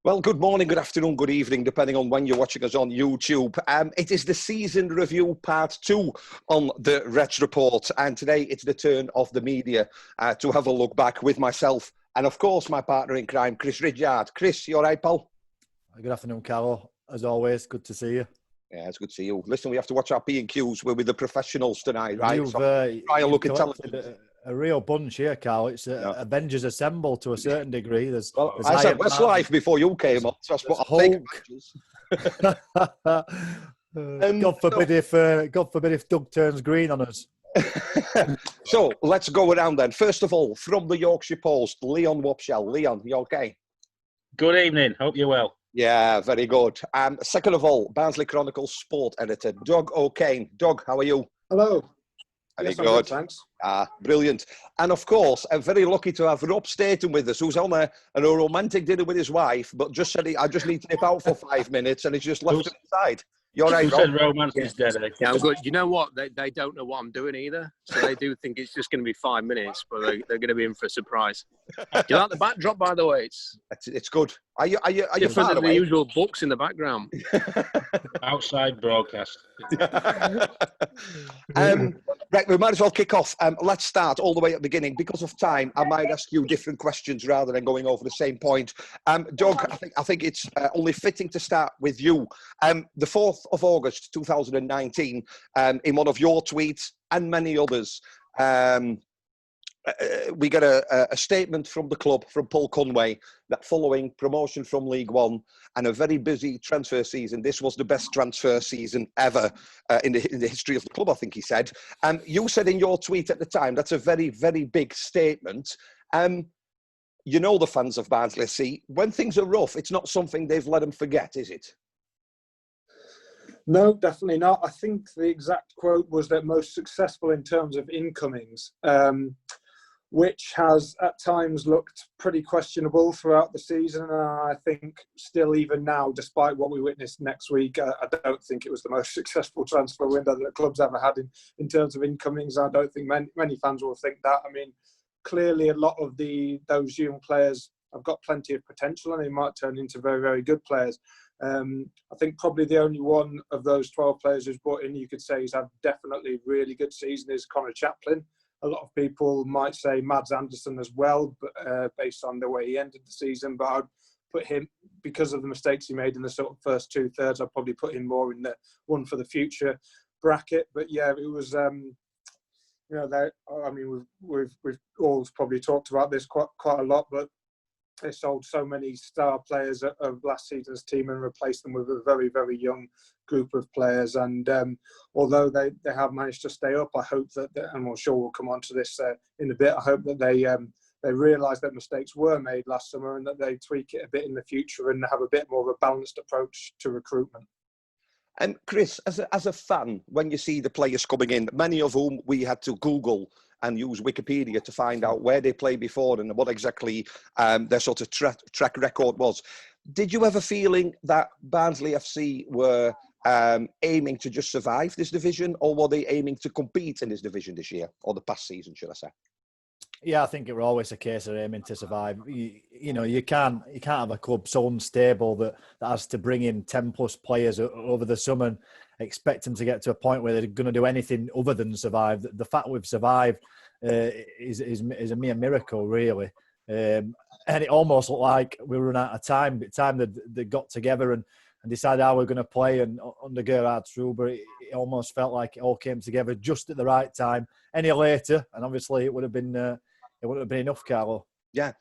Well, good morning, good afternoon, good evening, depending on when you're watching us on YouTube. It is the season review part 2 on the Reds Report, and today it's the turn of the media to have a look back with myself and, of course, my partner in crime, Chris Ridyard. Chris, you all right, pal? Good afternoon, Carlo. As always, good to see you. Yeah, it's good to see you. Listen, we have to watch our P&Qs. We're with the professionals tonight, right? You've collected a real bunch here, Carl. It's Avengers Assemble to a certain degree. There's I said Westlife before you came on, so that's what Hulk. God forbid if Doug turns green on us. So let's go around then. First of all, from the Yorkshire Post, Leon Wopshell. Leon, you okay? Good evening. Hope you're well. Yeah, very good. Second of all, Barnsley Chronicle sport editor, Doug O'Kane. Doug, how are you? Hello. Very yes, good. I'm good. Thanks. Brilliant. And of course, I'm very lucky to have Rob Staten with us, who's on a romantic dinner with his wife, but just said, I just need to nip out for 5 minutes, and he's just left him inside. You're right, Who Rob? said romance is dead? Yeah, I'm good. You know what? They don't know what I'm doing either. So they do think it's just going to be 5 minutes, but they're going to be in for a surprise. Do you like the backdrop, by the way? It's good. Are you different than the usual books in the background? Outside broadcast. Right, we might as well kick off. Let's start all the way at the beginning. Because of time, I might ask you different questions rather than going over the same point. Doug, I think it's only fitting to start with you. The 4th of August 2019, in one of your tweets and many others, we got a statement from the club, from Paul Conway, that following promotion from League One and a very busy transfer season, this was the best transfer season ever in the history of the club, I think he said. You said in your tweet at the time, that's a very, very big statement. You know the fans of Barnsley FC, when things are rough, it's not something they've let them forget, is it? No, definitely not. I think the exact quote was that most successful in terms of incomings, which has at times looked pretty questionable throughout the season. And I think still even now, despite what we witnessed next week, I don't think it was the most successful transfer window that the club's ever had in terms of incomings. I don't think many fans will think that. I mean, clearly a lot of those young players have got plenty of potential and they might turn into very, very good players. I think probably the only one of those 12 players who's brought in, you could say, he's had definitely a really good season is Connor Chaplin. A lot of people might say Mads Anderson as well, but based on the way he ended the season. But I'd put him, because of the mistakes he made in the sort of first 2/3, I'd probably put him more in the one for the future bracket. But yeah, it was, we've all probably talked about this quite a lot, but they sold so many star players of last season's team and replaced them with a very, very young group of players. And although they have managed to stay up, I hope that, and I'm sure we'll come on to this in a bit, I hope that they realise that mistakes were made last summer and that they tweak it a bit in the future and have a bit more of a balanced approach to recruitment. And Chris, as a fan, when you see the players coming in, many of whom we had to Google and use Wikipedia to find out where they played before and what exactly their sort of track record was. Did you have a feeling that Barnsley FC were aiming to just survive this division, or were they aiming to compete in this division this year, or the past season, should I say? Yeah, I think it was always a case of aiming to survive. You can't have a club so unstable that has to bring in 10+ players over the summer and expect them to get to a point where they're going to do anything other than survive. The fact we've survived is a mere miracle, really. And it almost looked like we were run out of time. By the time they got together and decided how we're going to play, and under Gerhard Struber, it almost felt like it all came together just at the right time. Any later, and obviously it would have been enough, Carlo. Yeah.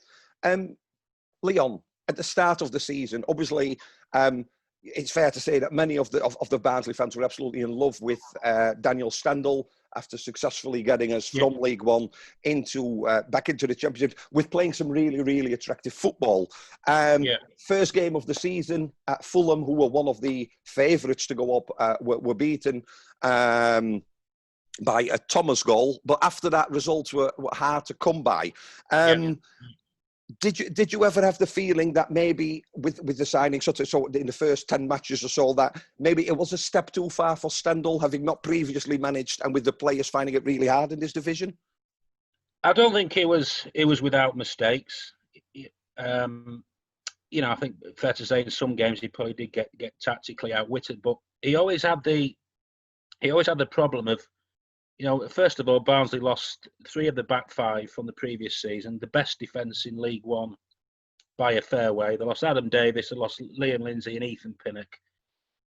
Leon, at the start of the season, obviously, it's fair to say that many of the Barnsley fans were absolutely in love with Daniel Stendel after successfully getting us from League One back into the Championship with playing some really, really attractive football. First game of the season at Fulham, who were one of the favourites to go up, were beaten by a Thomas goal. But after that, results were hard to come by. Did you ever have the feeling that maybe with the signing, so in the first 10 matches or so, that maybe it was a step too far for Stendel, having not previously managed, and with the players finding it really hard in this division? I don't think it was without mistakes. I think fair to say in some games he probably did get tactically outwitted, but he always had the problem of, first of all, Barnsley lost 3 of the back 5 from the previous season, the best defence in League One by a fair way. They lost Adam Davis, they lost Liam Lindsay and Ethan Pinnock,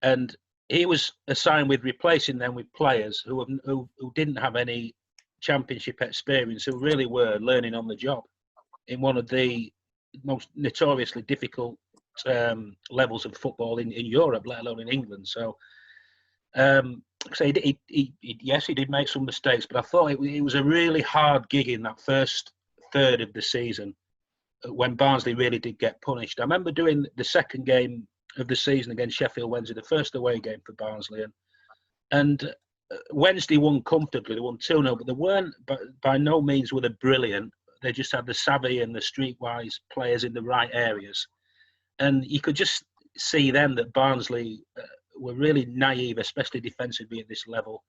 and he was assigned with replacing them with players who didn't have any Championship experience, who really were learning on the job in one of the most notoriously difficult levels of football in Europe, let alone in England. So, yes, he did make some mistakes, but I thought it was a really hard gig in that first third of the season when Barnsley really did get punished. I remember doing the second game of the season against Sheffield Wednesday, the first away game for Barnsley, and Wednesday won comfortably. They won 2-0, but they weren't, by no means were they brilliant. They just had the savvy and the streetwise players in the right areas. And you could just see then that Barnsley were really naive, especially defensively at this level.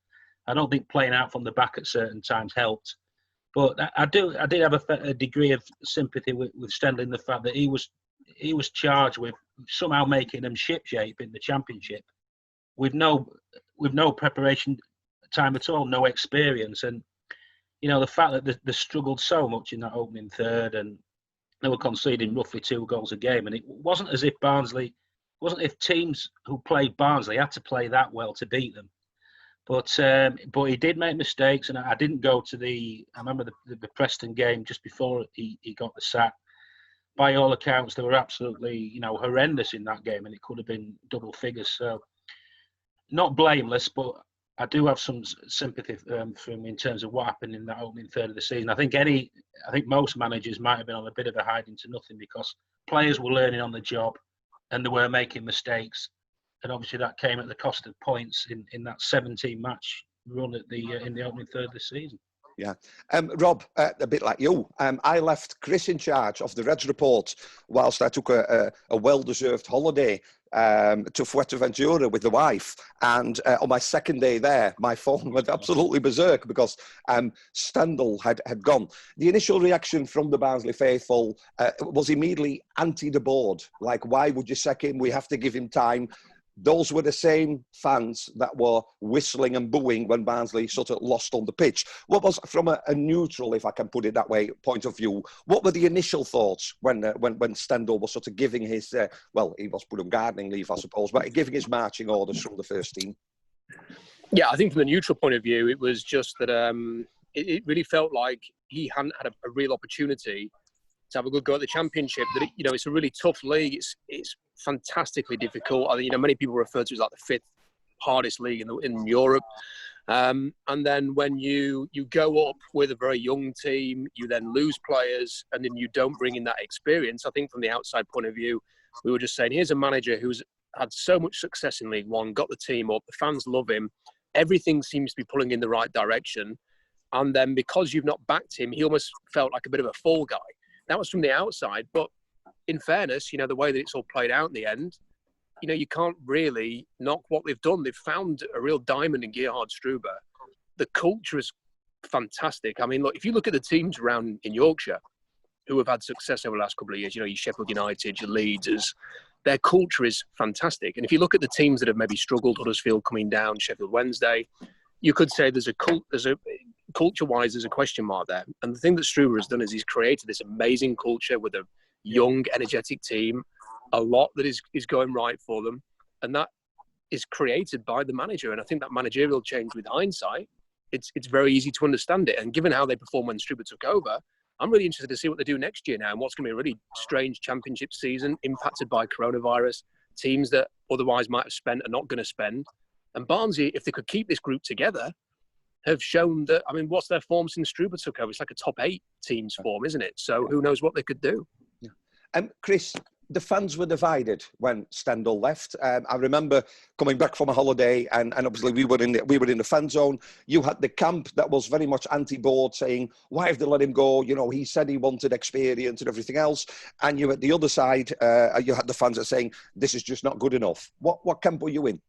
I don't think playing out from the back at certain times helped. But I did have a degree of sympathy with Stendhal in the fact that he was charged with somehow making them shipshape in the Championship with no preparation time at all, no experience. And the fact that they struggled so much in that opening third, and they were conceding roughly 2 goals a game, and it wasn't as if teams who played Barnsley had to play that well to beat them. But he did make mistakes, and I didn't go to I remember the Preston game just before he got the sack. By all accounts, they were absolutely horrendous in that game, and it could have been double figures. So not blameless, but I do have some sympathy for him in terms of what happened in that opening third of the season. I think most managers might have been on a bit of a hiding to nothing because players were learning on the job and they were making mistakes, and obviously that came at the cost of points in that 17-match run in the opening third of the season. Yeah. Rob, a bit like you, I left Chris in charge of the Reds report whilst I took a well-deserved holiday to Fuerteventura with the wife. And on my second day there, my phone went absolutely berserk because Stendhal had gone. The initial reaction from the Barnsley faithful was immediately anti the board. Like, why would you sack him? We have to give him time. Those were the same fans that were whistling and booing when Barnsley sort of lost on the pitch. What was, from a neutral, if I can put it that way, point of view, what were the initial thoughts when Stendhal was sort of giving his, he was put on gardening leave, I suppose, but giving his marching orders from the first team? Yeah, I think from the neutral point of view, it was just that it really felt like he hadn't had a real opportunity to have a good go at the Championship. That it's a really tough league. It's fantastically difficult. I think many people refer to it as like the 5th hardest league in Europe. And then when you go up with a very young team, you then lose players, and then you don't bring in that experience. I think from the outside point of view, we were just saying, here's a manager who's had so much success in League One, got the team up, the fans love him, everything seems to be pulling in the right direction. And then because you've not backed him, he almost felt like a bit of a fall guy. That was from the outside, but in fairness, the way that it's all played out in the end, you can't really knock what they've done. They've found a real diamond in Gerhard Struber. The culture is fantastic. I mean, look, if you look at the teams around in Yorkshire who have had success over the last couple of years, your Sheffield United, your Leeds, their culture is fantastic. And if you look at the teams that have maybe struggled, Huddersfield coming down, Sheffield Wednesday, you could say culture-wise, there's a question mark there. And the thing that Struber has done is he's created this amazing culture with a young, energetic team, a lot that is going right for them. And that is created by the manager. And I think that managerial change, with hindsight, it's very easy to understand it. And given how they performed when Struber took over, I'm really interested to see what they do next year now, and what's going to be a really strange Championship season impacted by coronavirus. Teams that otherwise might have spent are not going to spend. And Barnsley, if they could keep this group together, have shown that, what's their form since Struber took over? It's like a top 8 team's form, isn't it? So who knows what they could do? Yeah. Chris, the fans were divided when Stendhal left. I remember coming back from a holiday, and obviously we were in the fan zone. You had the camp that was very much anti-board, saying, why have they let him go? He said he wanted experience and everything else. And you at the other side, you had the fans that saying, this is just not good enough. What camp were you in?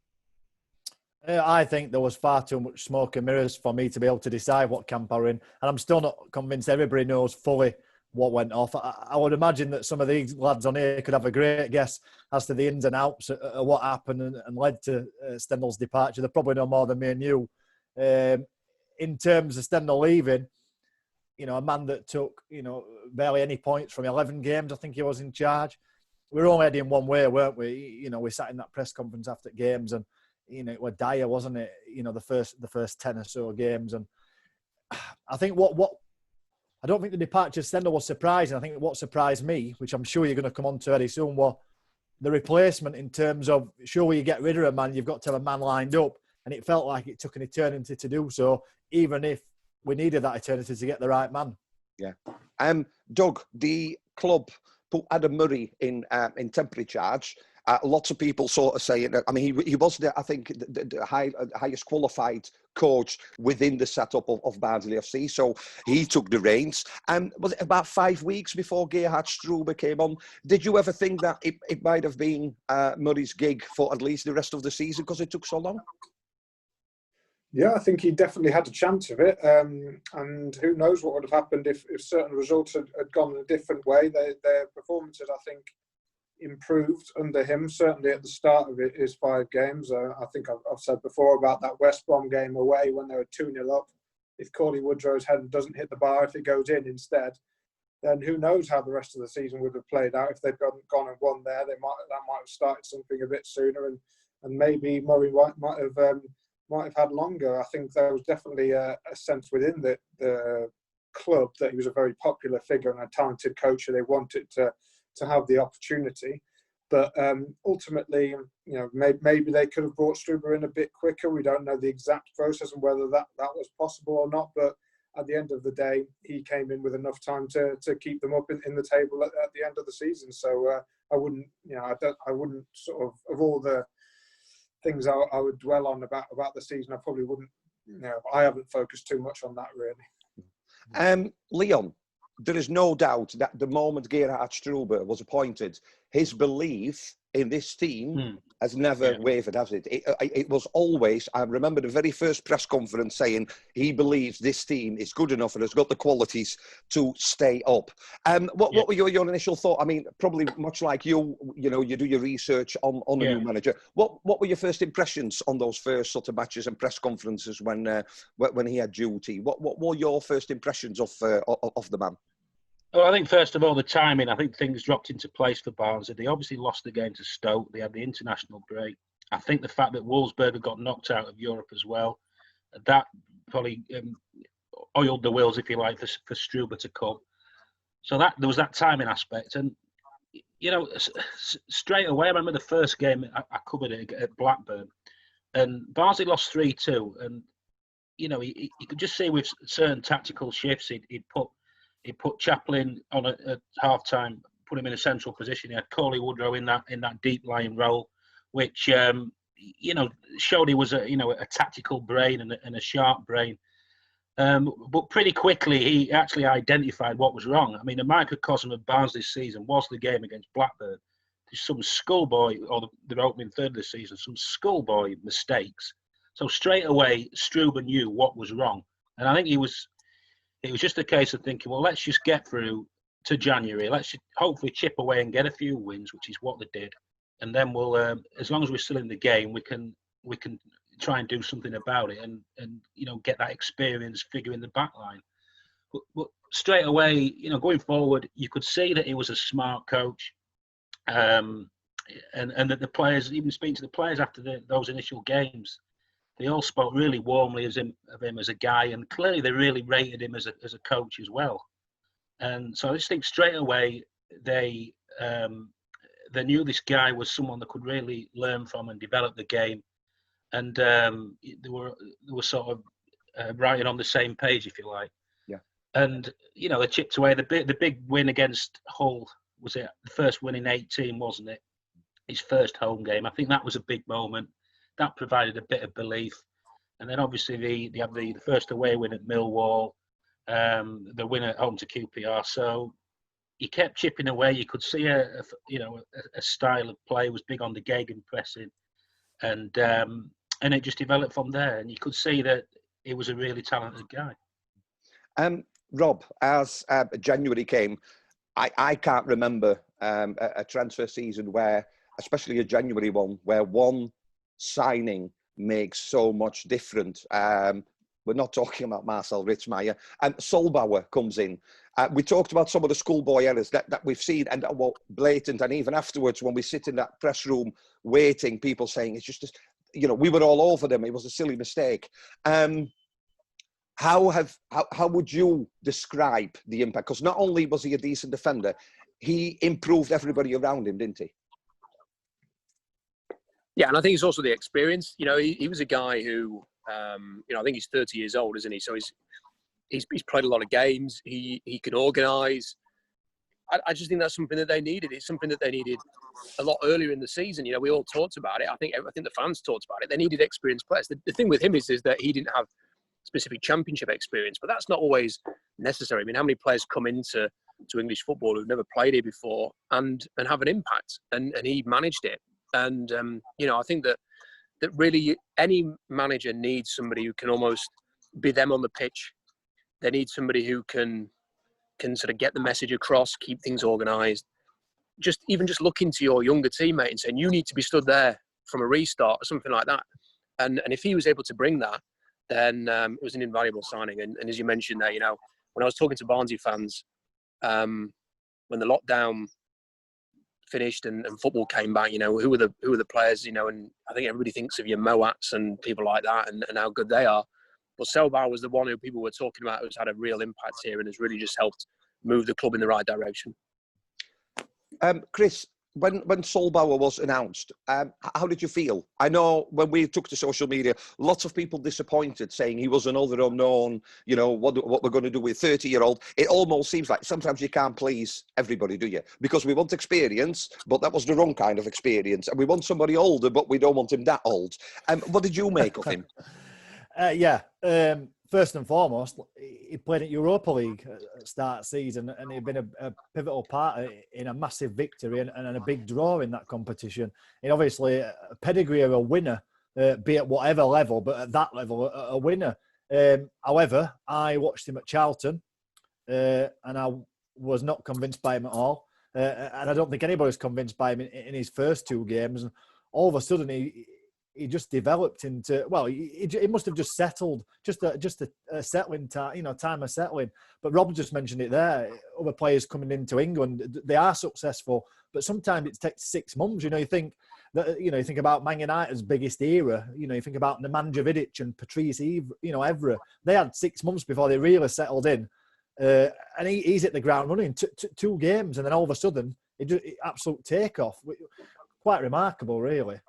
I think there was far too much smoke and mirrors for me to be able to decide what camp I were in. And I'm still not convinced everybody knows fully what went off. I would imagine that some of these lads on here could have a great guess as to the ins and outs of what happened and led to Stendhal's departure. They probably know more than me and you. In terms of Stendhal leaving, you know, a man that took, you know, barely any points from 11 games, I think he was in charge. We were only heading one way, weren't we? You know, we sat in that press conference after games and, you know, it was dire, wasn't it? You know, the first 10 or so games. And I think I don't think the departure of Stendhal was surprising. I think what surprised me, which I'm sure you're going to come on to very soon, was the replacement in terms of, sure, you get rid of a man, you've got to have a man lined up. And it felt like it took an eternity to do so, even if we needed that eternity to get the right man. Yeah. Doug, the club put Adam Murray in temporary charge. Lots of people sort of saying, I mean, he was, I think, the highest qualified coach within the setup of Barnsley FC. So he took the reins. Was it about 5 weeks before Gerhard Struber came on? Did you ever think that it might have been Murray's gig for at least the rest of the season because it took so long? Yeah, I think he definitely had a chance of it. And who knows what would have happened if certain results had gone a different way. Their performances, I think, improved under him, certainly at the start of his 5 games. I think I've said before about that West Brom game away when they were 2-0 up. If Cauley Woodrow's head doesn't hit the bar, if it goes in instead, then who knows how the rest of the season would have played out. If they'd gone and won there, that might have started something a bit sooner, and maybe Murray might have had longer. I think there was definitely a sense within the club that he was a very popular figure and a talented coach, and they wanted to have the opportunity. But ultimately, you know, maybe they could have brought Struber in a bit quicker. We don't know the exact process and whether that was possible or not. But at the end of the day, he came in with enough time to keep them up in the table at the end of the season. So I wouldn't sort of all the things I would dwell on about the season, I probably wouldn't, you know, I haven't focused too much on that really. Leon, there is no doubt that the moment Gerhard Struber was appointed, his belief in this team has never wavered, has it? It was always, I remember the very first press conference saying he believes this team is good enough and has got the qualities to stay up. What were your initial thoughts? I mean, probably much like you know, you do your research on a new manager. What were your first impressions on those first sort of matches and press conferences when he had duty? What were your first impressions of the man? Well, I think first of all, the timing. I think things dropped into place for Barnsley. They obviously lost the game to Stoke. They had the international break. I think the fact that Wolfsburg got knocked out of Europe as well, that probably oiled the wheels, if you like, for Struber to come. So there was that timing aspect. And, you know, straight away, I remember the first game, I covered it at Blackburn. And Barnsley lost 3-2. And, you know, you could just see with certain tactical shifts, he'd put Chaplin on at half-time, put him in a central position. He had Cauley Woodrow in that deep lying role, which you know, showed he was a tactical brain and a sharp brain. But pretty quickly he actually identified what was wrong. I mean, the microcosm of Barnsley's season was the game against Blackburn. There's some schoolboy, or the opening third of the season, some schoolboy mistakes. So straight away, Struber knew what was wrong, and I think it was just a case of thinking, well, let's just get through to January. Let's hopefully chip away and get a few wins, which is what they did. And then we'll, as long as we're still in the game, we can try and do something about it and you know, get that experience figure in the back line. But straight away, you know, going forward, you could see that he was a smart coach, and that the players, even speaking to the players after those initial games, they all spoke really warmly of him as a guy, and clearly they really rated him as a coach as well. And so I just think straight away they knew this guy was someone that could really learn from and develop the game, and they were sort of writing on the same page, if you like. Yeah. And you know, they chipped away. The big win against Hull, was it the first win in 18, wasn't it? His first home game. I think that was a big moment. That provided a bit of belief. And then obviously they have the first away win at Millwall, the win at home to QPR. So he kept chipping away. You could see a style of play, was big on the gegenpressing, and it just developed from there. And you could see that he was a really talented guy. Rob, as January came, I can't remember a transfer season where, especially a January one, where one signing makes so much difference. We're not talking about Marcel Ritzmaier. And Solbauer comes in. We talked about some of the schoolboy errors that we've seen, and well, blatant, and even afterwards when we sit in that press room waiting, people saying it's just, we were all over them. It was a silly mistake. How would you describe the impact? Because not only was he a decent defender, he improved everybody around him, didn't he? Yeah, and I think it's also the experience. He was a guy who, I think he's 30 years old, isn't he? So he's played a lot of games. He can organise. I just think that's something that they needed. It's something that they needed a lot earlier in the season. We all talked about it. I think the fans talked about it. They needed experienced players. The thing with him is that he didn't have specific championship experience, but that's not always necessary. I mean, how many players come into English football who've never played it before and have an impact? And he managed it. And I think that really any manager needs somebody who can almost be them on the pitch. They need somebody who can sort of get the message across, keep things organised. Just look into your younger teammate and saying, you need to be stood there from a restart or something like that. And if he was able to bring that, then it was an invaluable signing. And as you mentioned there, when I was talking to Barnsley fans, when the lockdown finished and football came back, who were the players, and I think everybody thinks of your Moats and people like that and how good they are. But Solbauer was the one who people were talking about who's had a real impact here and has really just helped move the club in the right direction. Chris, when Solbauer was announced, how did you feel? I know when we took to social media, lots of people disappointed, saying he was another unknown, what we're going to do with 30-year-old. It almost seems like sometimes you can't please everybody, do you? Because we want experience, but that was the wrong kind of experience. And we want somebody older, but we don't want him that old. What did you make of him? First and foremost, he played at Europa League at the start of the season, and he'd been a pivotal part in a massive victory and a big draw in that competition. And obviously, a pedigree of a winner, be at whatever level, but at that level, a winner. However, I watched him at Charlton, and I was not convinced by him at all. And I don't think anybody was convinced by him in his first two games. And all of a sudden, he just developed into, well, he must have just settled, just a settling time, time of settling. But Rob just mentioned it there. Other players coming into England, they are successful, but sometimes it takes 6 months. You think that, you think about Man United's biggest era. You think about Nemanja Vidic and Patrice Evra. They had 6 months before they really settled in, and he's hit the ground running. 2 games, and then all of a sudden, absolute takeoff. Quite remarkable, really.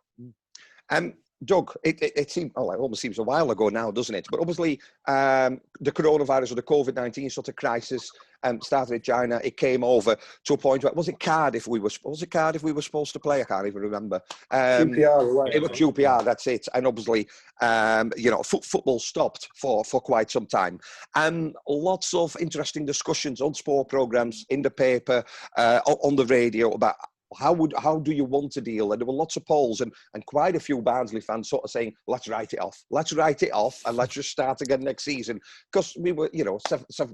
Doug, it seems, it almost seems a while ago now, doesn't it? But obviously, the coronavirus or the COVID-19 sort of crisis started in China. It came over to a point where was it Cardiff we were supposed to play? I can't even remember. QPR away. It was QPR. That's it. And obviously, football stopped for quite some time. And lots of interesting discussions on sport programs, in the paper, on the radio about how do you want to deal? And there were lots of polls and quite a few Barnsley fans sort of saying, let's write it off, and let's just start again next season. Because we were, 9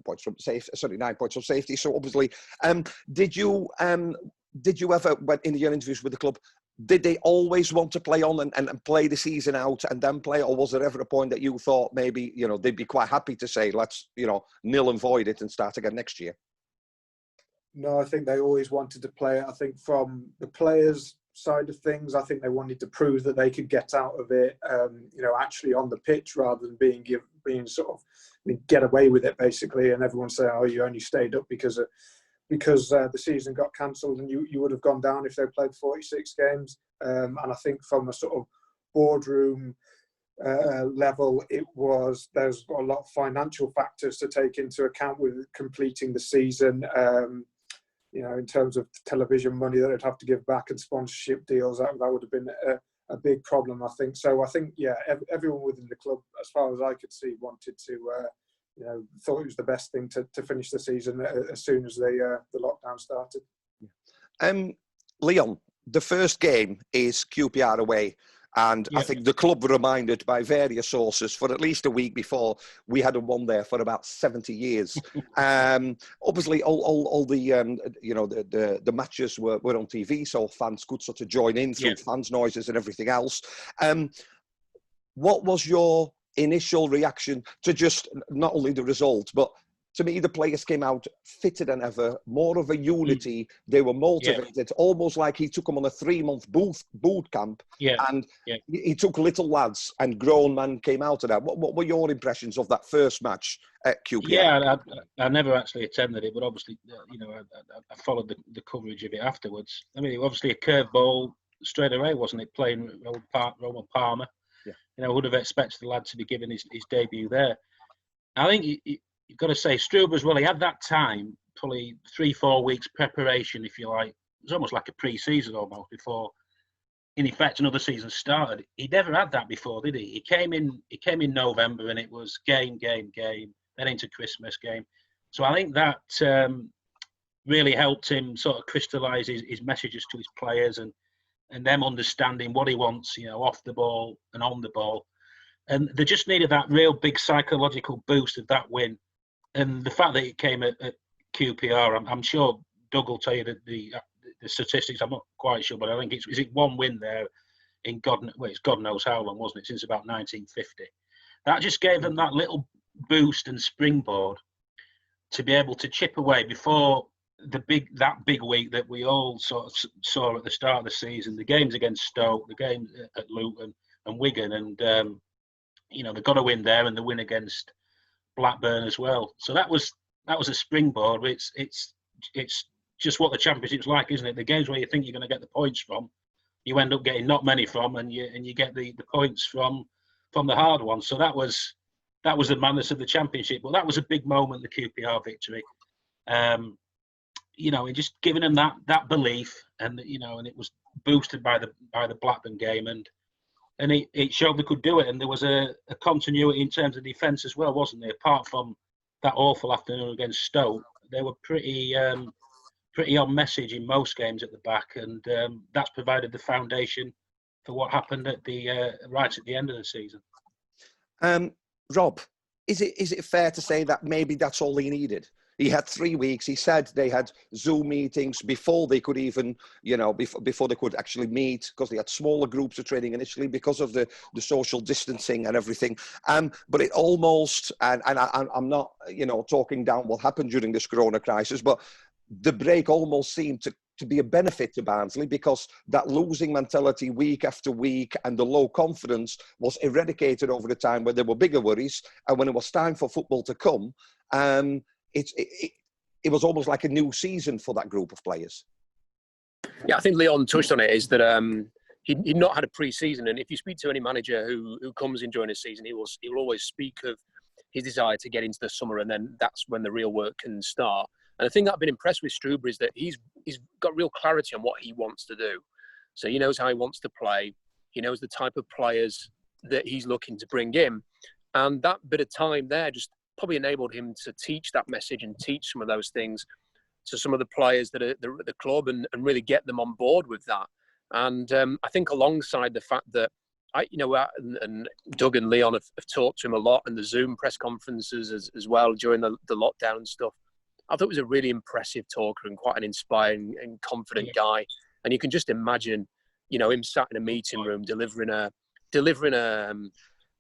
points from safety. So obviously, did you ever, when in your interviews with the club, did they always want to play on and play the season out and then play? Or was there ever a point that you thought maybe, they'd be quite happy to say, let's, nil and void it and start again next year? No, I think they always wanted to play it. I think from the players' side of things, I think they wanted to prove that they could get out of it, actually on the pitch rather than being get away with it basically. And everyone say, "Oh, you only stayed up because the season got cancelled, and you would have gone down if they played 46 games." And I think from a sort of boardroom level, there's a lot of financial factors to take into account with completing the season. In terms of television money that they'd have to give back and sponsorship deals, that would have been a big problem, I think. So I think, everyone within the club, as far as I could see, wanted to, thought it was the best thing to finish the season as soon as the lockdown started. Leon, the first game is QPR away. And I Yep. think the club were reminded by various sources for at least a week before we hadn't won there for about 70 years. Obviously, all the the matches were on TV, so fans could sort of join in through fans' noises and everything else. What was your initial reaction to just not only the result, but to me, the players came out fitter than ever, more of a unity. They were motivated, almost like he took them on a 3-month boot camp. And he took little lads and grown men came out of that. What were your impressions of that first match at QPR? Yeah, I never actually attended it, but obviously, I followed the coverage of it afterwards. I mean, obviously a curveball straight away, wasn't it? Playing Roman Palmer. Yeah. Would have expected the lad to be given his debut there. I think you've got to say, Struber as well, he had that time, probably 3-4 weeks preparation, if you like. It was almost like a pre-season almost before, in effect, another season started. He never had that before, did he? He came in November and it was game, then into Christmas game. So I think that really helped him sort of crystallise his messages to his players and them understanding what he wants, off the ball and on the ball. And they just needed that real big psychological boost of that win. And the fact that it came at QPR, I'm sure Doug will tell you that the statistics. I'm not quite sure, but I think is it one win there in it's God knows how long, wasn't it? Since about 1950. That just gave them that little boost and springboard to be able to chip away before that big week that we all sort of saw at the start of the season. The games against Stoke, the games at Luton and Wigan, and they got a win there and the win against Blackburn as well. So that was a springboard. It's just what the Championship's like, isn't it? The games where you think you're going to get the points from, you end up getting not many from, and you get the points from the hard ones. So that was the madness of the Championship. But that was a big moment, the QPR victory. And just giving them that belief, and and it was boosted by the Blackburn game, and it showed they could do it. And there was a continuity in terms of defence as well, wasn't there? Apart from that awful afternoon against Stoke, they were pretty on message in most games at the back, and that's provided the foundation for what happened at right at the end of the season. Rob, is it fair to say that maybe that's all he needed? He had 3 weeks. He said they had Zoom meetings before they could even, before they could actually meet, because they had smaller groups of training initially because of the social distancing and everything. But it almost, and I'm not, talking down what happened during this Corona crisis, but the break almost seemed to be a benefit to Barnsley, because that losing mentality week after week and the low confidence was eradicated over the time when there were bigger worries, and when it was time for football to come, it was almost like a new season for that group of players. Yeah, I think Leon touched on it, is that he'd not had a pre-season, and if you speak to any manager who comes in during a season, he will always speak of his desire to get into the summer, and then that's when the real work can start. And the thing that I've been impressed with Struber is that he's got real clarity on what he wants to do. So he knows how he wants to play. He knows the type of players that he's looking to bring in. And that bit of time there just probably enabled him to teach that message and teach some of those things to some of the players that are at the club, and really get them on board with that. And I think alongside the fact that and Doug and Leon have talked to him a lot in the Zoom press conferences as well during the lockdown and stuff. I thought he was a really impressive talker and quite an inspiring and confident guy. And you can just imagine, him sat in a meeting room delivering a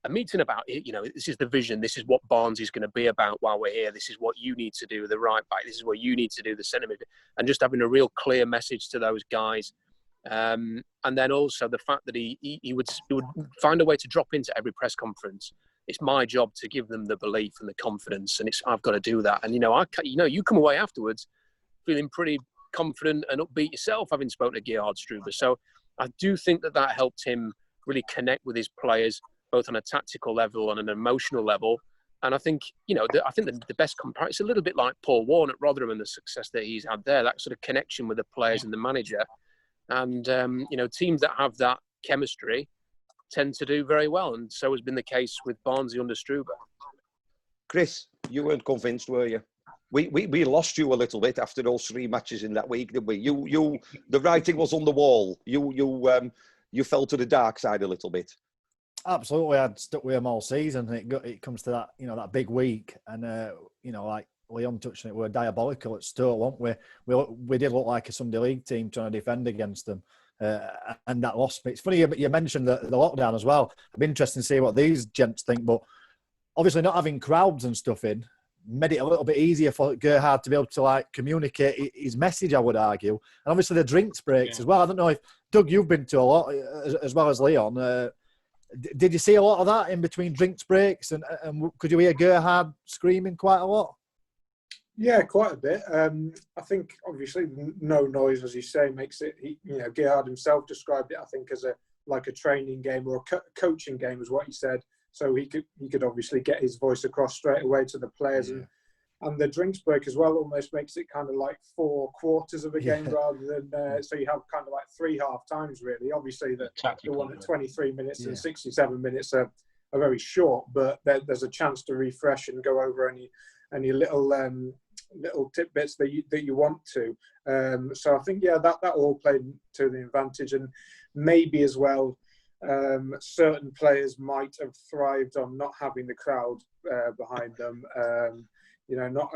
meeting about, this is the vision. This is what Barnsley's going to be about while we're here. This is what you need to do, the right back. This is what you need to do, the centre mid. And just having a real clear message to those guys. And then also the fact that he would find a way to drop into every press conference. It's my job to give them the belief and the confidence, and I've got to do that. And you come away afterwards feeling pretty confident and upbeat yourself, having spoken to Gerhard Struber. So I do think that helped him really connect with his players, both on a tactical level and an emotional level. And I think the best comparison, it's a little bit like Paul Warne at Rotherham and the success that he's had there. That sort of connection with the players and the manager, and teams that have that chemistry tend to do very well, and so has been the case with Barnsley under Struber. Chris, you weren't convinced, were you? We lost you a little bit after those 3 matches in that week, didn't we? The writing was on the wall. You you fell to the dark side a little bit. Absolutely, I'd stuck with him all season. It comes to that, that big week, and like Leon touched on it, we were diabolical at Stoke, weren't we? We did look like a Sunday League team trying to defend against them, and that lost me. It's funny you mentioned the lockdown as well. I'd be interested to see what these gents think, but obviously not having crowds and stuff in made it a little bit easier for Gerhard to be able to like communicate his message, I would argue, and obviously the drinks breaks as well. I don't know if Doug, you've been to a lot as well as Leon. Did you see a lot of that in between drinks breaks, and could you hear Gerhard screaming quite a lot? Yeah, quite a bit. I think obviously no noise, as you say, makes it. Gerhard himself described it, I think, as a training game or a coaching game, is what he said. So he could obviously get his voice across straight away to the players, and the drinks break as well almost makes it kind of like 4 quarters of a game rather than so you have kind of like 3 half times really. Obviously the one at 23 minutes and 67 minutes are very short, but there's a chance to refresh and go over any little tidbits that you want to. So I think that all played to the advantage, and maybe as well. Certain players might have thrived on not having the crowd behind them. Not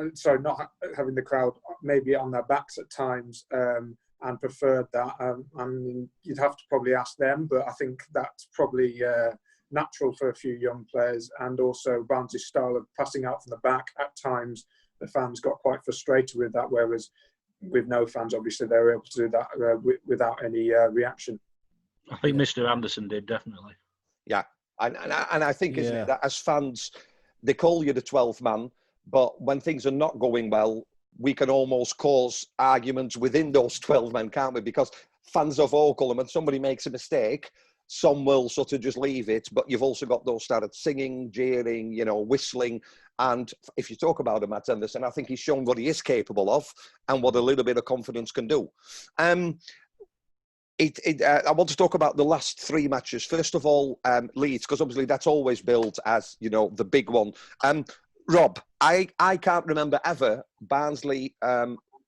having the crowd maybe on their backs at times, and preferred that. I mean, you'd have to probably ask them, but I think that's probably natural for a few young players, and also Barnsley's style of passing out from the back at times. The fans got quite frustrated with that, whereas with no fans, obviously, they were able to do that without any reaction. I think Mr. Anderson did, definitely. Yeah, and I think isn't it, that as fans, they call you the 12th man, but when things are not going well, we can almost cause arguments within those 12 men, can't we? Because fans are vocal, and when somebody makes a mistake, some will sort of just leave it, but you've also got those started singing, jeering, whistling. And if you talk about him, Matt Anderson, I think he's shown what he is capable of and what a little bit of confidence can do. I want to talk about the last 3 matches. First of all, Leeds, because obviously that's always billed as, the big one. Rob, I can't remember ever Barnsley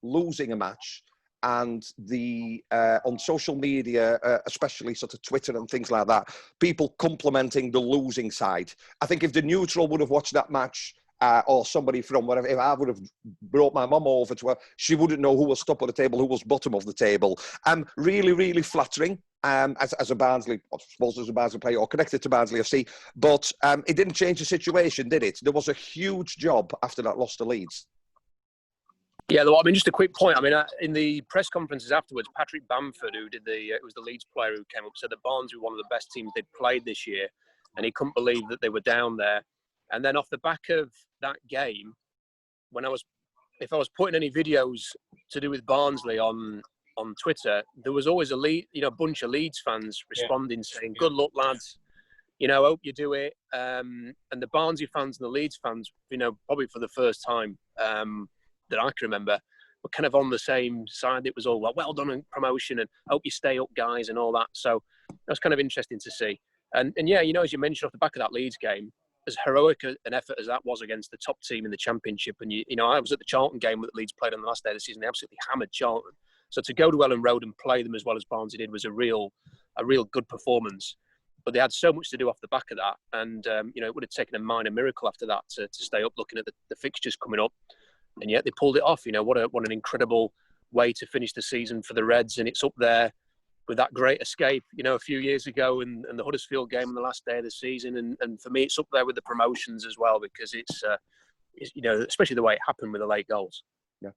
losing a match and on social media, especially sort of Twitter and things like that, people complimenting the losing side. I think if the neutral would have watched that match, or somebody from whatever, if I would have brought my mum over to her, she wouldn't know who was top of the table, who was bottom of the table. Really, really flattering as a Barnsley, I suppose as a Barnsley player or connected to Barnsley FC, but it didn't change the situation, did it? There was a huge job after that loss to Leeds. Yeah, just a quick point. In the press conferences afterwards, Patrick Bamford, who did it was the Leeds player who came up, said that Barnsley were one of the best teams they'd played this year, and he couldn't believe that they were down there. And then off the back of that game, if I was putting any videos to do with Barnsley on Twitter, there was always a bunch of Leeds fans responding saying, "Good luck, lads. Hope you do it." And the Barnsley fans and the Leeds fans, probably for the first time that I can remember, were kind of on the same side. It was all well done on promotion and hope you stay up, guys, and all that. So that's kind of interesting to see. And as you mentioned off the back of that Leeds game, as heroic an effort as that was against the top team in the Championship, and I was at the Charlton game that Leeds played on the last day of the season. They absolutely hammered Charlton. So to go to Ellen Road and play them as well as Barnsley did was a real good performance. But they had so much to do off the back of that, and it would have taken a minor miracle after that to stay up, looking at the fixtures coming up, and yet they pulled it off. What an incredible way to finish the season for the Reds, and it's up there with that great escape, a few years ago, and the Huddersfield game on the last day of the season, and for me, it's up there with the promotions as well, because it's especially the way it happened with the late goals. Yeah,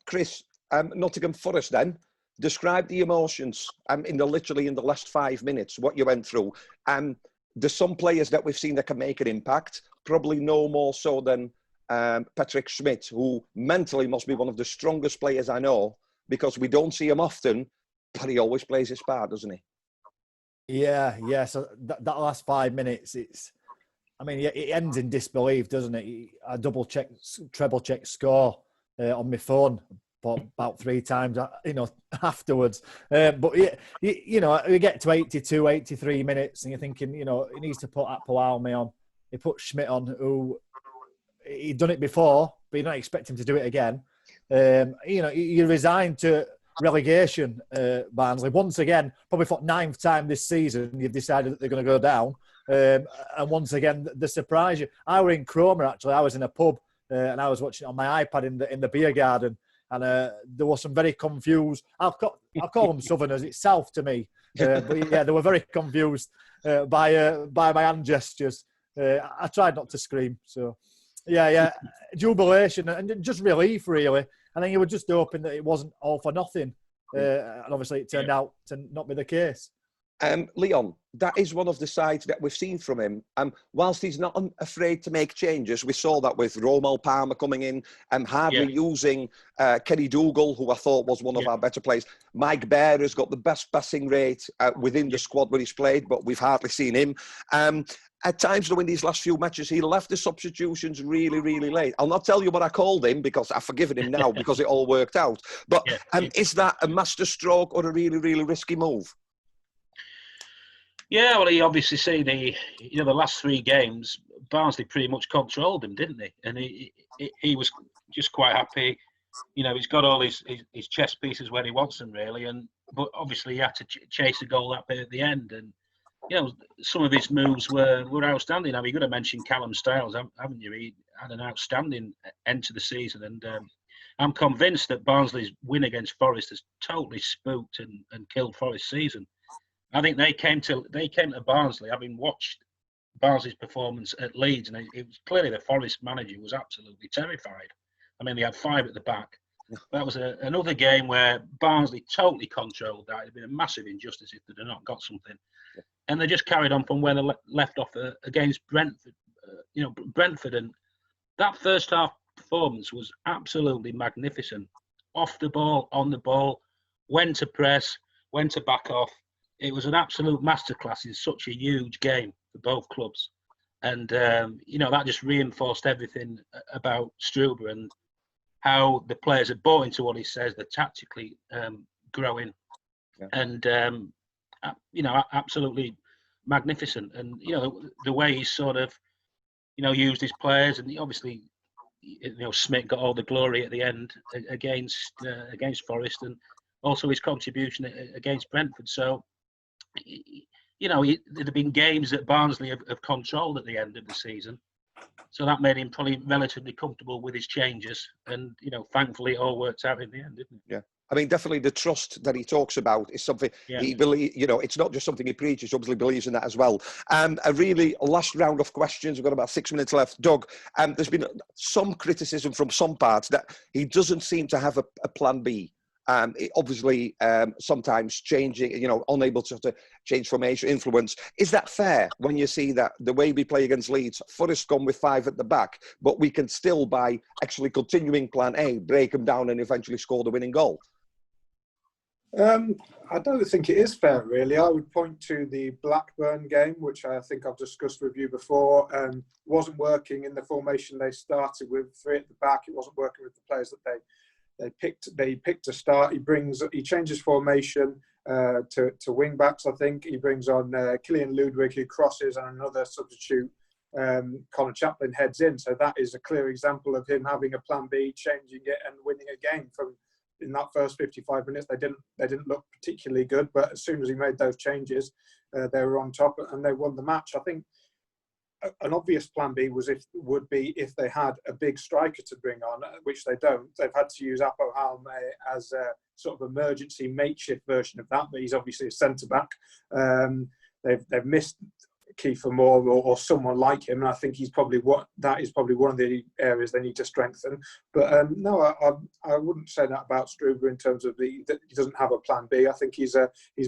Chris, Nottingham Forest. Then describe the emotions in the last 5 minutes. What you went through. There's some players that we've seen that can make an impact. Probably no more so than Patrick Schmidt, who mentally must be one of the strongest players I know, because we don't see him often. But he always plays his part, doesn't he? Yeah. So that last 5 minutes, it ends in disbelief, doesn't it? I treble check score on my phone about 3 times, afterwards. But we get to 82, 83 minutes, and you're thinking, he needs to put Apolaume on. He put Schmidt on, who he'd done it before, but you don't expect him to do it again. You're resigned to relegation, Barnsley. Once again, probably for 9th time this season, you've decided that they're going to go down. And once again, the surprise you. I were in Cromer, actually. I was in a pub and I was watching it on my iPad in the beer garden. And there were some very confused. I'll call them Southerners. It's South to me. But yeah, they were very confused by my hand gestures. I tried not to scream. So, yeah, jubilation and just relief, really. I think you were just hoping that it wasn't all for nothing. And obviously it turned out to not be the case. Leon, that is one of the sides that we've seen from him. Whilst he's not afraid to make changes, we saw that with Romal Palmer coming in and hardly using Kenny Dougal, who I thought was one of our better players. Mike Baer has got the best passing rate within the squad where he's played, but we've hardly seen him. At times, though, in these last few matches, he left the substitutions really, really late. I'll not tell you what I called him because I've forgiven him now because it all worked out. But is that a master stroke or a really, really risky move? Yeah, well, he obviously seen the last 3 games, Barnsley pretty much controlled him, didn't he? And he was just quite happy. He's got all his chess pieces where he wants them, really. But obviously, he had to chase a goal that bit at the end. And some of his moves were outstanding. You've got to mention Callum Styles, haven't you? He had an outstanding end to the season, and I'm convinced that Barnsley's win against Forest has totally spooked and killed Forest's season. I think they came to Barnsley, having watched Barnsley's performance at Leeds, and it was clearly the Forest manager was absolutely terrified. I mean, they had 5 at the back. That was another game where Barnsley totally controlled that. It'd been a massive injustice if they'd not got something. And they just carried on from where they left off against Brentford. Brentford, and that first half performance was absolutely magnificent. Off the ball, on the ball, when to press, when to back off. It was an absolute masterclass in such a huge game for both clubs. And, that just reinforced everything about Struber and how the players have bought into what he says. They're tactically growing and, absolutely magnificent. And, the way he's sort of, used his players, and obviously, Smith got all the glory at the end against Forest, and also his contribution against Brentford. So, there'd have been games that Barnsley have controlled at the end of the season. So that made him probably relatively comfortable with his changes. And, thankfully it all worked out in the end, didn't it? Yeah. I mean, definitely the trust that he talks about is something he believes, it's not just something he preaches, he obviously believes in that as well. A really last round of questions. We've got about 6 minutes left. Doug, there's been some criticism from some parts that he doesn't seem to have a plan B. Obviously, sometimes changing, unable to change formation, influence. Is that fair when you see that the way we play against Leeds, Forest gone with 5 at the back, but we can still, by actually continuing plan A, break them down and eventually score the winning goal? I don't think it is fair, really. I would point to the Blackburn game, which I think I've discussed with you before. Wasn't working in the formation they started with, 3 at the back. It wasn't working with the players that they picked to start. He changes formation to wing backs. I think he brings on Killian Ludwig, who crosses, and another substitute, Connor Chaplin, heads in. So that is a clear example of him having a plan B, changing it and winning a game. From in that first 55 minutes, they didn't look particularly good, but as soon as he made those changes, they were on top and they won the match. I think an obvious plan B would be if they had a big striker to bring on, which they don't. They've had to use Apo Halme as a sort of emergency makeshift version of that, but he's obviously a centre-back. They've missed Kiefer Moore or someone like him, and I think that is probably one of the areas they need to strengthen. But no, I wouldn't say that about Struber in terms of that he doesn't have a plan B. I think he's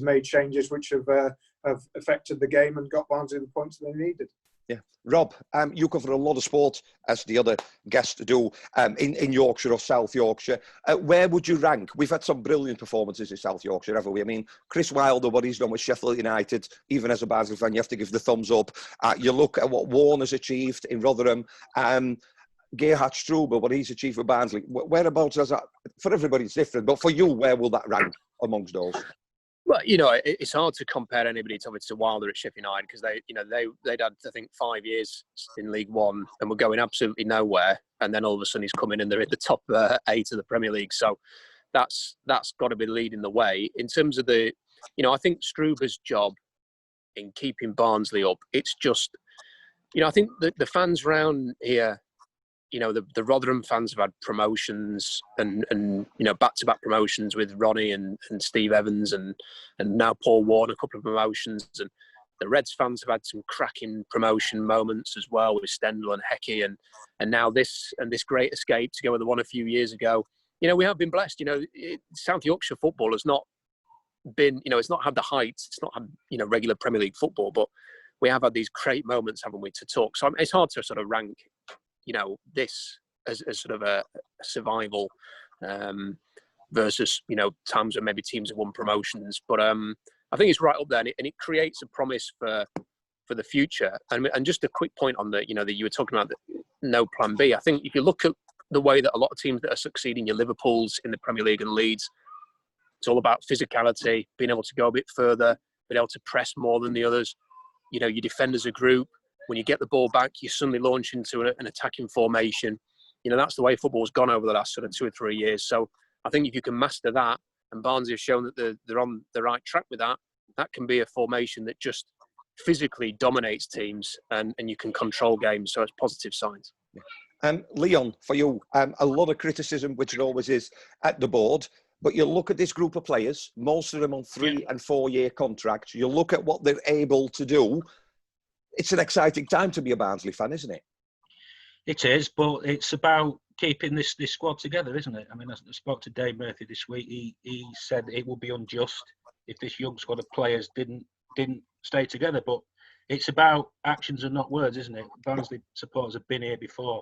made changes which have affected the game and got Barnsley the points they needed. Yeah. Rob, you cover a lot of sport, as the other guests do, in Yorkshire or South Yorkshire. Where would you rank? We've had some brilliant performances in South Yorkshire, haven't we? I mean, Chris Wilder, what he's done with Sheffield United, even as a Barnsley fan, you have to give the thumbs up. You look at what Warner's achieved in Rotherham. Gerhard Struber, what he's achieved with Barnsley. Whereabouts is that? For everybody, it's different. But for you, where will that rank amongst those? Well, it's hard to compare anybody to Wilder at Sheffield United because they'd had, I think, 5 years in League One and were going absolutely nowhere. And then all of a sudden he's come in and they're in the top 8 of the Premier League. So that's got to be leading the way in terms of the. I think Struber's job in keeping Barnsley up. It's just, I think the fans round here. The Rotherham fans have had promotions and back-to-back promotions with Ronnie and Steve Evans and now Paul Warne, a couple of promotions. And the Reds fans have had some cracking promotion moments as well with Stendhal and Hecky and now this great escape to go with the one a few years ago. We have been blessed. South Yorkshire football has not been, it's not had the heights. It's not had, regular Premier League football, but we have had these great moments, haven't we, to talk. So it's hard to sort of rank this as sort of a survival versus, times when maybe teams have won promotions. But I think it's right up there, and it creates a promise for the future. And just a quick point on that you were talking about the no plan B. I think if you look at the way that a lot of teams that are succeeding, your Liverpools in the Premier League and Leeds, it's all about physicality, being able to go a bit further, being able to press more than the others. You defend as a group. When you get the ball back, you suddenly launch into an attacking formation. That's the way football's gone over the last sort of 2 or 3 years. So I think if you can master that, and Barnsley have shown that they're on the right track with that, that can be a formation that just physically dominates teams and you can control games. So it's positive signs. Leon, for you, a lot of criticism, which it always is, at the board. But you look at this group of players, most of them on 3 and 4 year contracts. You look at what they're able to do. It's an exciting time to be a Barnsley fan, isn't it? It is, but it's about keeping this squad together, isn't it? I mean, I spoke to Dave Murphy this week. He said it would be unjust if this young squad of players didn't stay together. But it's about actions and not words, isn't it? Barnsley supporters have been here before.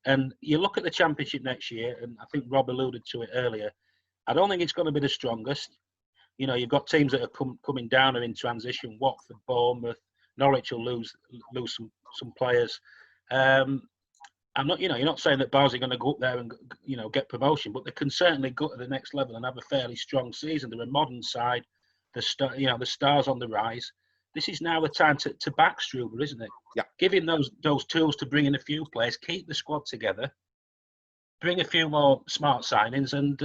And you look at the Championship next year, and I think Rob alluded to it earlier, I don't think it's going to be the strongest. You've got teams that are coming down and in transition. Watford, Bournemouth, Norwich will lose some players. I'm not, you're not saying that Barnsley are going to go up there and get promotion, but they can certainly go to the next level and have a fairly strong season. They're a modern side. The stars on the rise. This is now the time to back Struber, isn't it? Yeah. Give him those tools to bring in a few players, keep the squad together, bring a few more smart signings, and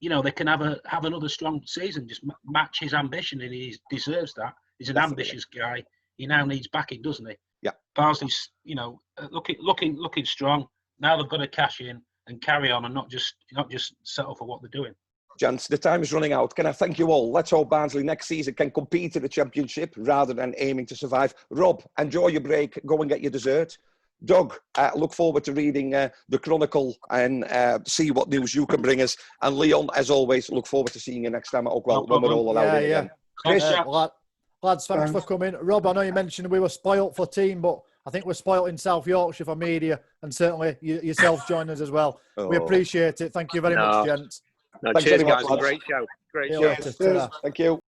they can have another strong season. Just match his ambition, and he deserves that. He's an ambitious guy. He now needs backing, doesn't he? Yeah. Barnsley's, looking strong. Now they've got to cash in and carry on, and not just settle for what they're doing. Gents, the time is running out. Can I thank you all? Let's hope Barnsley next season can compete in the Championship rather than aiming to survive. Rob, enjoy your break. Go and get your dessert. Doug, look forward to reading the Chronicle and see what news you can bring us. And Leon, as always, look forward to seeing you next time at Oakwell when we're all allowed in again. Chris? Lads, thanks for coming. Rob, I know you mentioned we were spoilt for team, but I think we're spoilt in South Yorkshire for media, and certainly yourself join us as well. We appreciate it. Thank you very much, gents. Cheers, guys. Great show. Thank you.